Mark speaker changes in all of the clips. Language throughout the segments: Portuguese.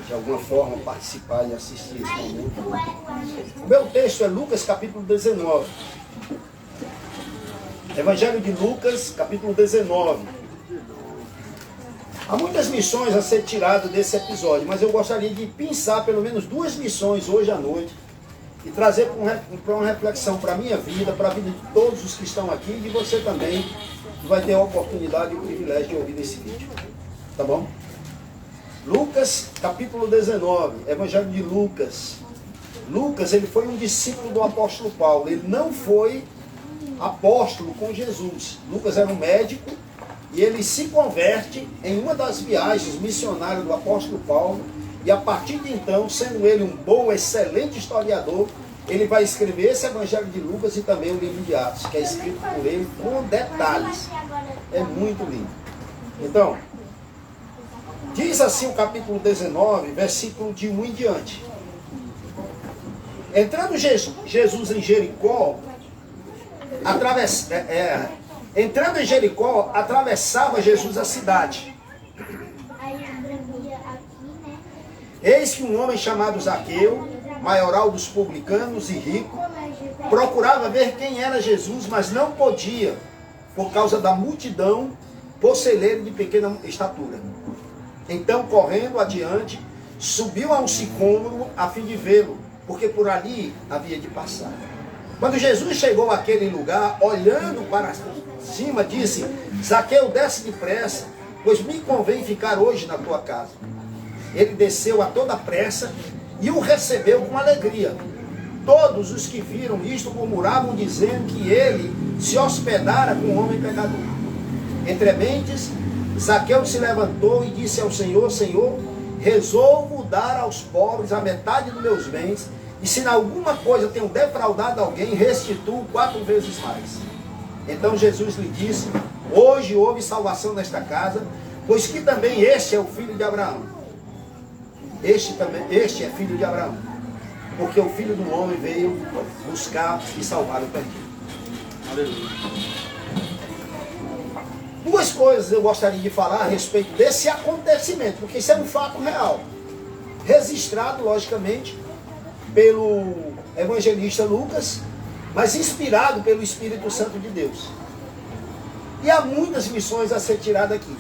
Speaker 1: de alguma forma participar e assistir esse momento. O meu texto é Lucas capítulo 19. Evangelho de Lucas capítulo 19. Há muitas lições a ser tiradas desse episódio, mas eu gostaria de pensar pelo menos 2 lições hoje à noite e trazer para uma reflexão para a minha vida, para a vida de todos os que estão aqui e de você também, que vai ter a oportunidade e o privilégio de ouvir esse vídeo. Tá bom? Lucas capítulo 19, Evangelho de Lucas. Lucas, ele foi um discípulo do apóstolo Paulo, ele não foi apóstolo com Jesus. Lucas era um médico e ele se converte em uma das viagens missionárias do apóstolo Paulo, e a partir de então, sendo ele um bom, excelente historiador, ele vai escrever esse Evangelho de Lucas e também o livro de Atos, que é escrito por ele com detalhes. É muito lindo. Então, diz assim o capítulo 19, versículo de 1 em diante. Entrando Jesus em Jericó, atravessava Jesus a cidade. Eis que um homem chamado Zaqueu, maioral dos publicanos e rico, procurava ver quem era Jesus, mas não podia, por causa da multidão, por ser ele de pequena estatura. Então, correndo adiante, subiu a um sicômoro a fim de vê-lo, porque por ali havia de passar. Quando Jesus chegou àquele lugar, olhando para cima, disse: Zaqueu, desce depressa, pois me convém ficar hoje na tua casa. Ele desceu a toda pressa e o recebeu com alegria. Todos os que viram isto murmuravam, dizendo que ele se hospedara com um homem pecador. Entrementes, Zaqueu se levantou e disse ao Senhor: Senhor, resolvo dar aos pobres a metade dos meus bens, e se em alguma coisa tenho defraudado alguém, restituo 4 vezes mais. Então Jesus lhe disse: hoje houve salvação nesta casa, pois que também este é o filho de Abraão. Este é filho de Abraão, porque o Filho do Homem veio buscar e salvar o perdido. Aleluia. 2 coisas eu gostaria de falar a respeito desse acontecimento, porque isso é um fato real, registrado, logicamente, pelo evangelista Lucas, mas inspirado pelo Espírito Santo de Deus. E há muitas lições a ser tiradas aqui,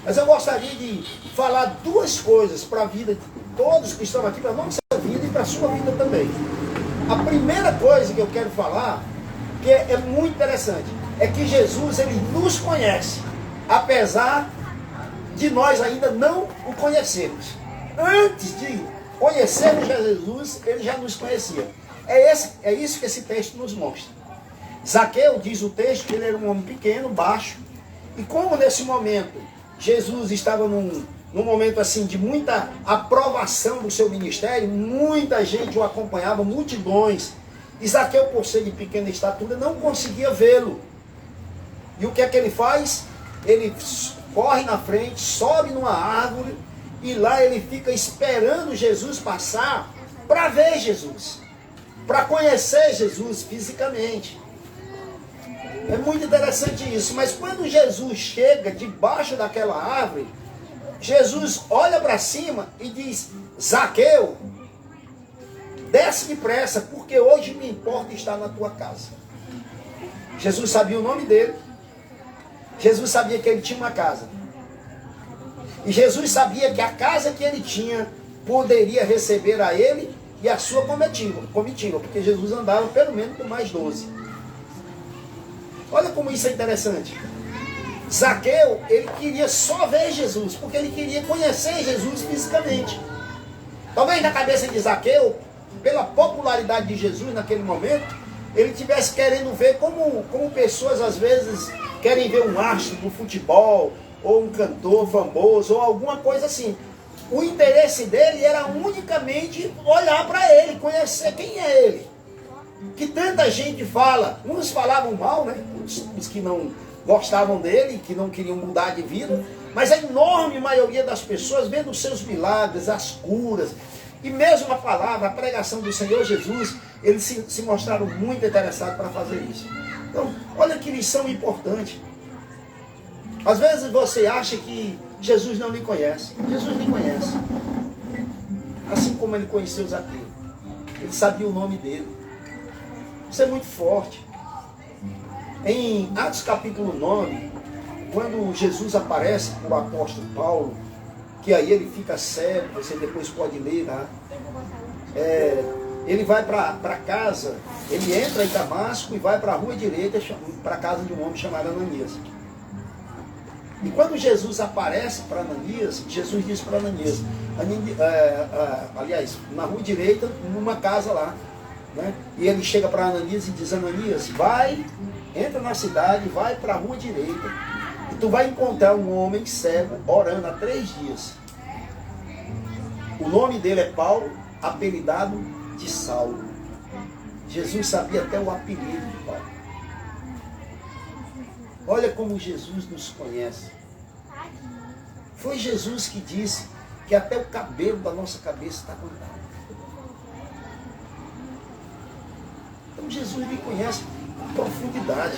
Speaker 1: mas eu gostaria de falar 2 coisas para a vida de todos que estão aqui, para a nossa vida e para a sua vida também. A primeira coisa que eu quero falar, que é muito interessante, é que Jesus, ele nos conhece, apesar de nós ainda não o conhecermos. Antes de conhecermos Jesus, ele já nos conhecia. É isso que esse texto nos mostra. Zaqueu, diz o texto, que ele era um homem pequeno, baixo, e como nesse momento Jesus estava num momento assim de muita aprovação do seu ministério, muita gente o acompanhava, multidões, e Zaqueu, por ser de pequena estatura, não conseguia vê-lo. E o que é que ele faz? Ele corre na frente, sobe numa árvore, e lá ele fica esperando Jesus passar para ver Jesus, para conhecer Jesus fisicamente. É muito interessante isso, mas quando Jesus chega debaixo daquela árvore, Jesus olha para cima e diz: Zaqueu, desce depressa, porque hoje me importa estar na tua casa. Jesus sabia o nome dele, Jesus sabia que ele tinha uma casa, e Jesus sabia que a casa que ele tinha poderia receber a ele e a sua comitiva, porque Jesus andava pelo menos com mais 12. Olha como isso é interessante. Zaqueu, ele queria só ver Jesus, porque ele queria conhecer Jesus fisicamente. Talvez na cabeça de Zaqueu, pela popularidade de Jesus naquele momento, ele estivesse querendo ver como pessoas às vezes querem ver um astro do futebol, ou um cantor famoso, ou alguma coisa assim. O interesse dele era unicamente olhar para ele, conhecer quem é ele. Que tanta gente fala, uns falavam mal, né? Os que não gostavam dele, que não queriam mudar de vida, mas a enorme maioria das pessoas, vendo os seus milagres, as curas, e mesmo a palavra, a pregação do Senhor Jesus, eles se mostraram muito interessados para fazer isso. Então, olha que lição importante. Às vezes você acha que Jesus não lhe conhece. Jesus lhe conhece. Assim como ele conheceu Zaqueu. Ele sabia o nome dele. Isso é muito forte. Em Atos capítulo 9, quando Jesus aparece para o apóstolo Paulo, que aí ele fica cego, você depois pode ler lá. Ele vai para casa, ele entra em Damasco e vai para a rua direita, para a casa de um homem chamado Ananias. E quando Jesus aparece para Ananias, Jesus diz para Ananias, aliás, na rua direita, numa casa lá, né? E ele chega para Ananias e diz, Ananias, entra na cidade, vai para a rua direita, e tu vai encontrar um homem cego orando há 3 dias. O nome dele é Paulo, apelidado de Saulo. Jesus sabia até o apelido de Paulo. Olha como Jesus nos conhece. Foi Jesus que disse que até o cabelo da nossa cabeça está contado. Então Jesus me conhece em profundidade.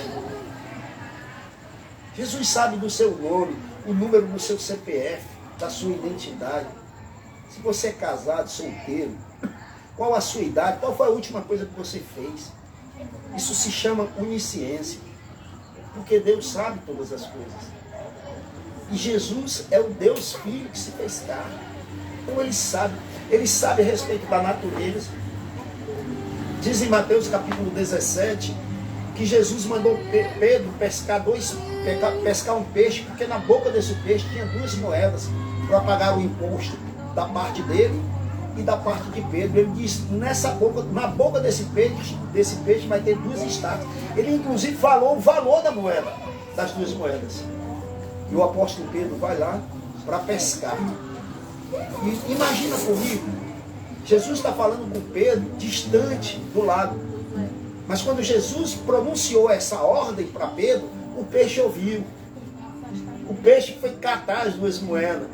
Speaker 1: Jesus sabe do seu nome, o número do seu CPF, da sua identidade. Se você é casado, solteiro, qual a sua idade, qual foi a última coisa que você fez. Isso se chama onisciência. Porque Deus sabe todas as coisas. E Jesus é o Deus Filho que se fez carne. Então ele sabe a respeito da natureza. Diz em Mateus capítulo 17, que Jesus mandou Pedro pescar um peixe, porque na boca desse peixe tinha 2 moedas para pagar o imposto da parte dele e da parte de Pedro. Ele disse, na boca desse peixe vai ter 2 estacas. Ele inclusive falou o valor das 2 moedas. E o apóstolo Pedro vai lá para pescar. E imagina comigo, Jesus está falando com Pedro distante do lago. Mas quando Jesus pronunciou essa ordem para Pedro, o peixe ouviu. O peixe foi catar as 2 moedas.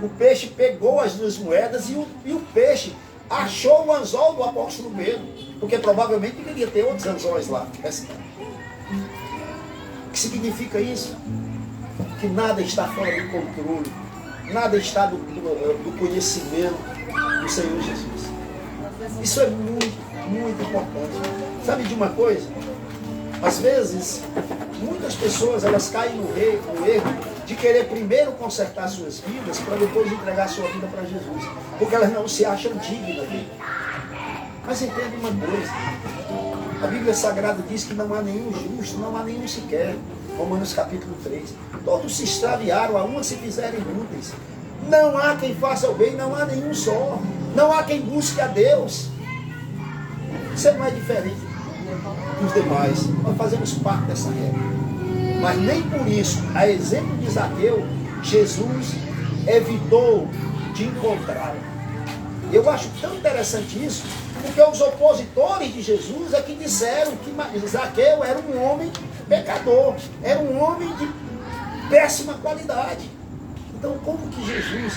Speaker 1: O peixe pegou as 2 moedas e o peixe achou o anzol do apóstolo Pedro. Porque provavelmente deveria ter outros anzóis lá pescando. O que significa isso? Que nada está fora do controle. Nada está do conhecimento do Senhor Jesus. Isso é muito, muito importante. Sabe de uma coisa? Às vezes, muitas pessoas elas caem no erro de querer primeiro consertar suas vidas para depois entregar sua vida para Jesus. Porque elas não se acham dignas dele. Mas entenda uma coisa. A Bíblia Sagrada diz que não há nenhum justo, não há nenhum sequer. Romanos capítulo 3. Todos se extraviaram, a uma se fizerem inúteis. Não há quem faça o bem, não há nenhum só. Não há quem busque a Deus. Você não é diferente dos demais. Nós fazemos parte dessa regra. Mas nem por isso, a exemplo de Zaqueu, Jesus evitou de encontrá-lo. Eu acho tão interessante isso, porque os opositores de Jesus é que disseram que Zaqueu era um homem pecador, era um homem de péssima qualidade. Então, como que Jesus,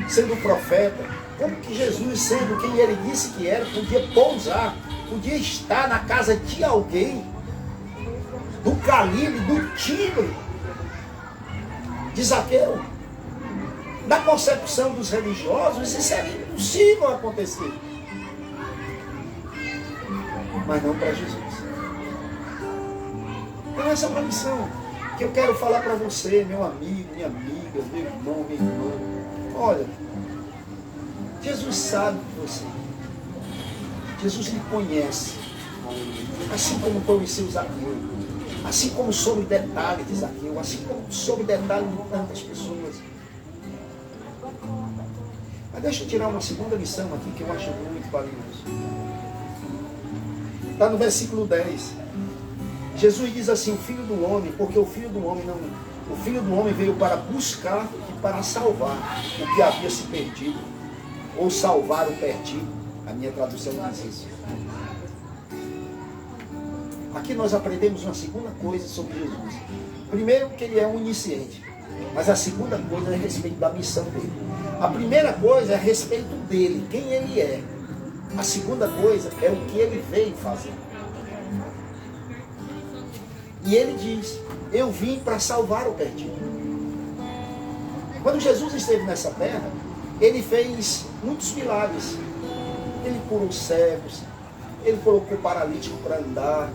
Speaker 1: sendo profeta, como que Jesus, sendo quem ele disse que era, podia pousar, podia estar na casa de alguém do calibre, do tipo de Zaqueu? Na concepção dos religiosos, isso era impossível acontecer. Mas não para Jesus. Então essa é uma lição que eu quero falar para você, meu amigo, minha amiga, meu irmão, minha irmã. Olha, Jesus sabe de você. Jesus lhe conhece. Assim como conheceu Zaqueu. Assim como soube detalhes de Zaqueu. Assim como soube detalhes de tantas pessoas. Mas deixa eu tirar uma segunda lição aqui que eu acho muito valioso. Está no versículo 10. Jesus diz assim, o Filho do Homem, porque o Filho do Homem veio para buscar e para salvar o que havia se perdido, ou salvar o perdido. A minha tradução diz isso. Aqui nós aprendemos uma segunda coisa sobre Jesus. Primeiro, que ele é onisciente, mas a segunda coisa é a respeito da missão dele. A primeira coisa é a respeito dele, quem ele é. A segunda coisa é o que ele veio fazer. E ele diz, eu vim para salvar o perdido. Quando Jesus esteve nessa terra, ele fez muitos milagres. Ele curou cegos, ele colocou paralítico para andar,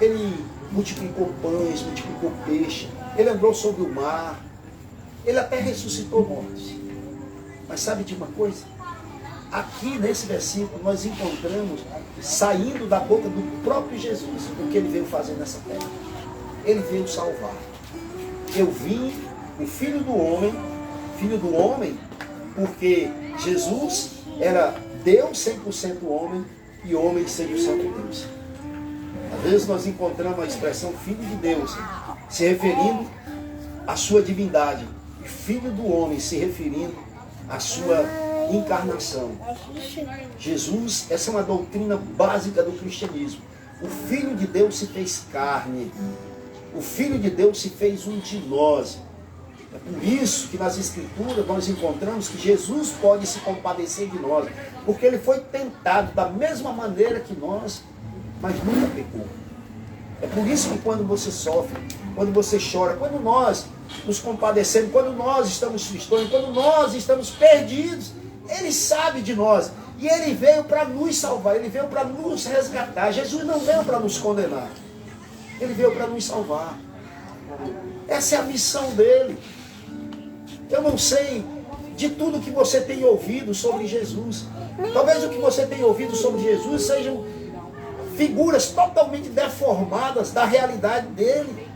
Speaker 1: ele multiplicou pães, multiplicou peixe, ele andou sobre o mar, ele até ressuscitou mortos. Mas sabe de uma coisa? Aqui nesse versículo nós encontramos, saindo da boca do próprio Jesus, o que ele veio fazer nessa terra. Ele veio salvar. Eu vim, o Filho do Homem, porque Jesus era Deus 100% homem e homem 100% Deus. Às vezes nós encontramos a expressão Filho de Deus se referindo à sua divindade, e Filho do Homem se referindo à sua encarnação. Jesus, essa é uma doutrina básica do cristianismo. O Filho de Deus se fez carne. O Filho de Deus se fez um de nós. É por isso que nas Escrituras nós encontramos que Jesus pode se compadecer de nós, porque ele foi tentado da mesma maneira que nós, mas nunca pecou. É por isso que quando você sofre, quando você chora, quando nós nos compadecemos, quando nós estamos tristonhos, quando nós estamos perdidos, ele sabe de nós. E ele veio para nos salvar, ele veio para nos resgatar. Jesus não veio para nos condenar. Ele veio para nos salvar. Essa é a missão dele. Eu não sei de tudo que você tem ouvido sobre Jesus. Talvez o que você tenha ouvido sobre Jesus sejam figuras totalmente deformadas da realidade dele.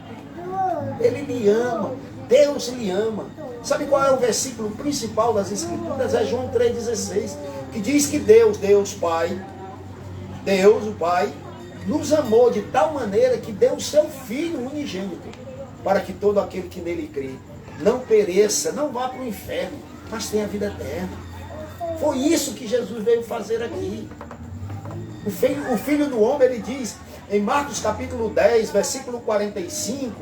Speaker 1: Ele lhe ama. Deus lhe ama. Sabe qual é o versículo principal das Escrituras? É João 3,16, que diz que Deus o Pai, nos amou de tal maneira que deu o seu Filho unigênito, para que todo aquele que nele crê não pereça, não vá para o inferno, mas tenha vida eterna. Foi isso que Jesus veio fazer aqui. O Filho do Homem, ele diz, em Marcos capítulo 10, versículo 45,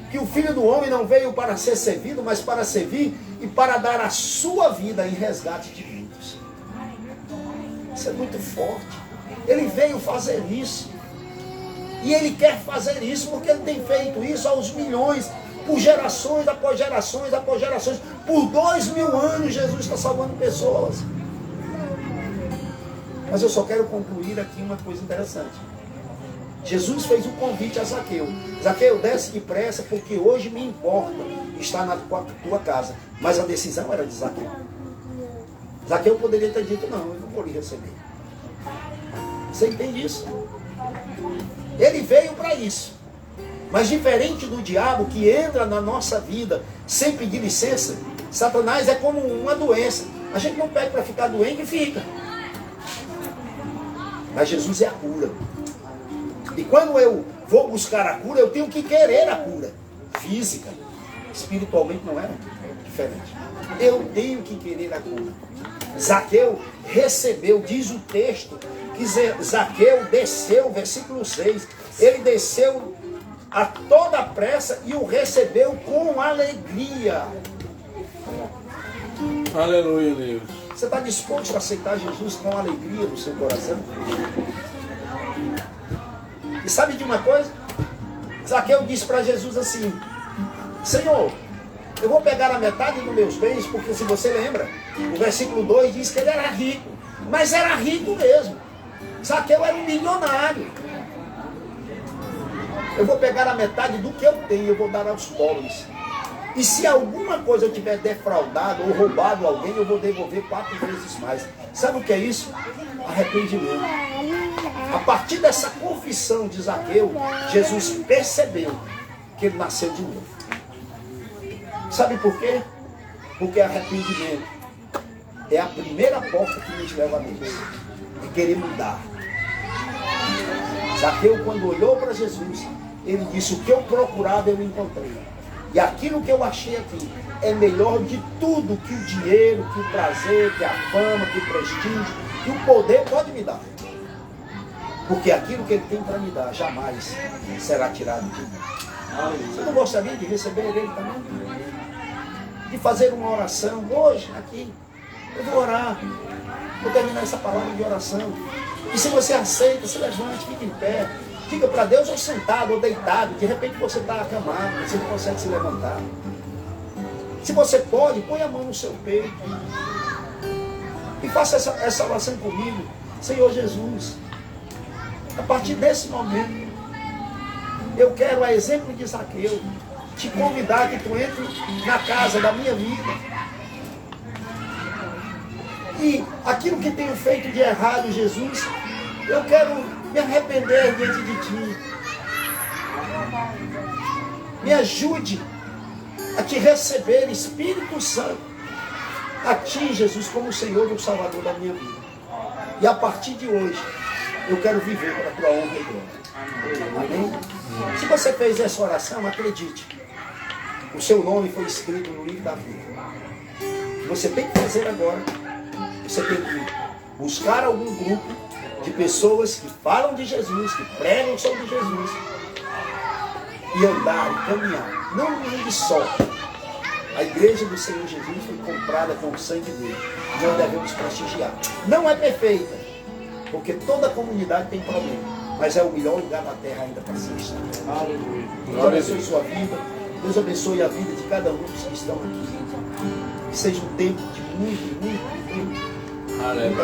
Speaker 1: que o Filho do Homem não veio para ser servido, mas para servir e para dar a sua vida em resgate de muitos. Isso é muito forte. Ele veio fazer isso. E ele quer fazer isso porque ele tem feito isso aos milhões, por gerações, após gerações, após gerações. Por 2000 anos Jesus está salvando pessoas. Mas eu só quero concluir aqui uma coisa interessante. Jesus fez um convite a Zaqueu. Zaqueu, desce depressa, porque hoje me importa estar na tua casa. Mas a decisão era de Zaqueu. Zaqueu poderia ter dito, não, eu não vou lhe receber. Você entende isso? Ele veio para isso. Mas diferente do diabo que entra na nossa vida sem pedir licença, Satanás é como uma doença. A gente não pede para ficar doente e fica. Mas Jesus é a cura. E quando eu vou buscar a cura, eu tenho que querer a cura física. Espiritualmente não é diferente. Eu tenho que querer a cura. Zaqueu recebeu, diz o texto, que Zaqueu desceu, versículo 6, ele desceu a toda pressa e o recebeu com alegria.
Speaker 2: Aleluia, Deus.
Speaker 1: Você está disposto a aceitar Jesus com alegria no seu coração? E sabe de uma coisa? Zaqueu disse para Jesus assim, Senhor, eu vou pegar a metade dos meus bens, porque se você lembra, o versículo 2 diz que ele era rico, mas era rico mesmo. Zaqueu era um milionário. Eu vou pegar a metade do que eu tenho, eu vou dar aos pobres. E se alguma coisa eu tiver defraudado ou roubado alguém, eu vou devolver 4 vezes mais. Sabe o que é isso? Arrependimento. A partir dessa confissão de Zaqueu, Jesus percebeu que ele nasceu de novo. Sabe por quê? Porque arrependimento é a primeira porta que nos leva a Deus. É querer mudar. Zaqueu, quando olhou para Jesus, ele disse, o que eu procurava eu encontrei. E aquilo que eu achei aqui é melhor de tudo que o dinheiro, que o prazer, que a fama, que o prestígio, que o poder pode me dar. Porque aquilo que ele tem para me dar jamais será tirado de mim. Você não gostaria de receber ele também? De fazer uma oração hoje, aqui. Eu vou orar. Vou terminar essa palavra de oração. E se você aceita, se levante, fique em pé. Diga para Deus, ou sentado, ou deitado. De repente você está acamado, você não consegue se levantar. Se você pode, põe a mão no seu peito. E faça essa oração comigo. Senhor Jesus, a partir desse momento, eu quero, a exemplo de Zaqueu, te convidar que tu entre na casa da minha vida. E aquilo que tenho feito de errado, Jesus, eu quero me arrepender diante de ti. Me ajude a te receber, Espírito Santo, a ti, Jesus, como o Senhor e o Salvador da minha vida. E a partir de hoje, eu quero viver para a tua honra e glória. Amém? Se você fez essa oração, acredite, o seu nome foi escrito no livro da vida. O que você tem que fazer agora, você tem que buscar algum grupo de pessoas que falam de Jesus, que pregam sobre Jesus, e andar, e caminhar. Não ande só. A igreja do Senhor Jesus foi comprada com o sangue dele. Nós devemos prestigiar. Não é perfeita, porque toda comunidade tem problema, mas é o melhor lugar da terra ainda para se estar. Aleluia. Deus abençoe sua vida. Deus abençoe a vida de cada um dos que estão aqui. Que seja um tempo de muito. Aleluia.